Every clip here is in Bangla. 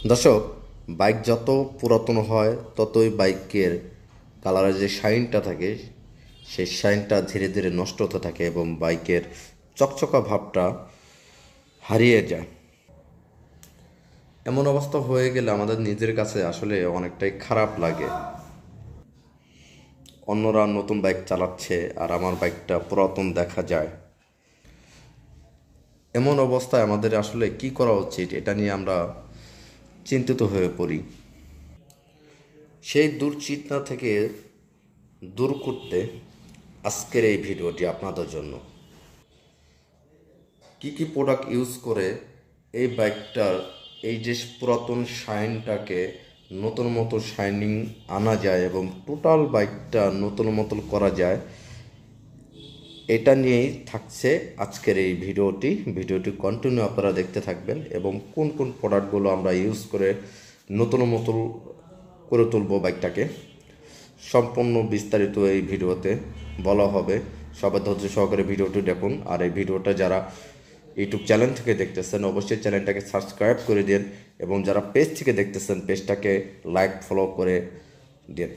দর্শক, বাইক যত পুরাতন হয় ততই বাইকের কালারের যে শাইনটা থাকে সেই শাইনটা ধীরে ধীরে নষ্ট হতে থাকে এবং বাইকের চকচকা ভাবটা হারিয়ে যায়। এমন অবস্থা হয়ে গেলে আমাদের নিজের কাছে আসলে অনেকটাই খারাপ লাগে। অন্যরা নতুন বাইক চালাচ্ছে আর আমার বাইকটা পুরাতন দেখা যায়। এমন অবস্থায় আমাদের আসলে কি করা উচিত এটা নিয়ে আমরা চিন্তিত হয়ে পড়ি। সেই দুশ্চিন্তা থেকে দূর করতে আজকের এই ভিডিওটি আপনাদের জন্য। কি প্রোডাক্ট ইউজ করে এই বাইকটার এই যে পুরাতন শাইনটাকে নতুন মতো শাইনিং আনা যায় এবং টোটাল বাইকটা নতুন মতো করা যায়, এটা নিয়েই থাকছে আজকের এই ভিডিওটি কন্টিনিউ আপনারা দেখতে থাকবেন এবং কোন কোন প্রোডাক্টগুলো আমরা ইউজ করে নতুন মতো করে তুলব বাইকটাকে সম্পূর্ণ বিস্তারিত এই ভিডিওতে বলা হবে। সবাই ধৈর্য সহকারে ভিডিওটি দেখুন। আর এই ভিডিওটা যারা ইউটিউব চ্যানেল থেকে দেখতেছেন অবশ্যই চ্যানেলটাকে সাবস্ক্রাইব করে দিন এবং যারা পেজ থেকে দেখতেছেন পেজটাকে লাইক ফলো করে দিন।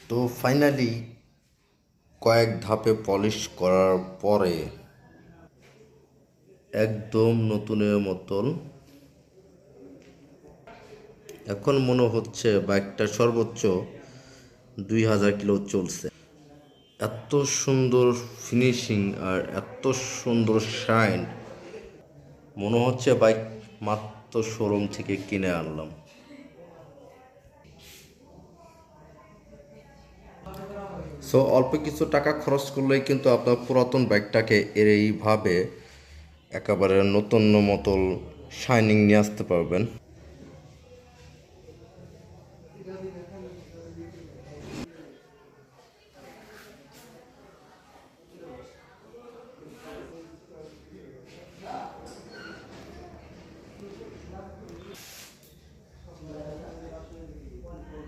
তো ফাইনালি কয়েক ধাপে পলিশ করার পরে একদম নতুনের মতন এখন মনে হচ্ছে বাইকটা সর্বোচ্চ 2000 কিলো চলছে। এত সুন্দর ফিনিশিং আর এত সুন্দর শাইন, মনে হচ্ছে বাইক মাত্র শোরুম থেকে কিনে আনলাম। সো অল্প কিছু টাকা খরচ করলেই কিন্তু আপনার পুরাতন বাইকটাকে এইভাবে একেবারে নতুন মতো শাইনিং নিয়ে আসতে পারবেন।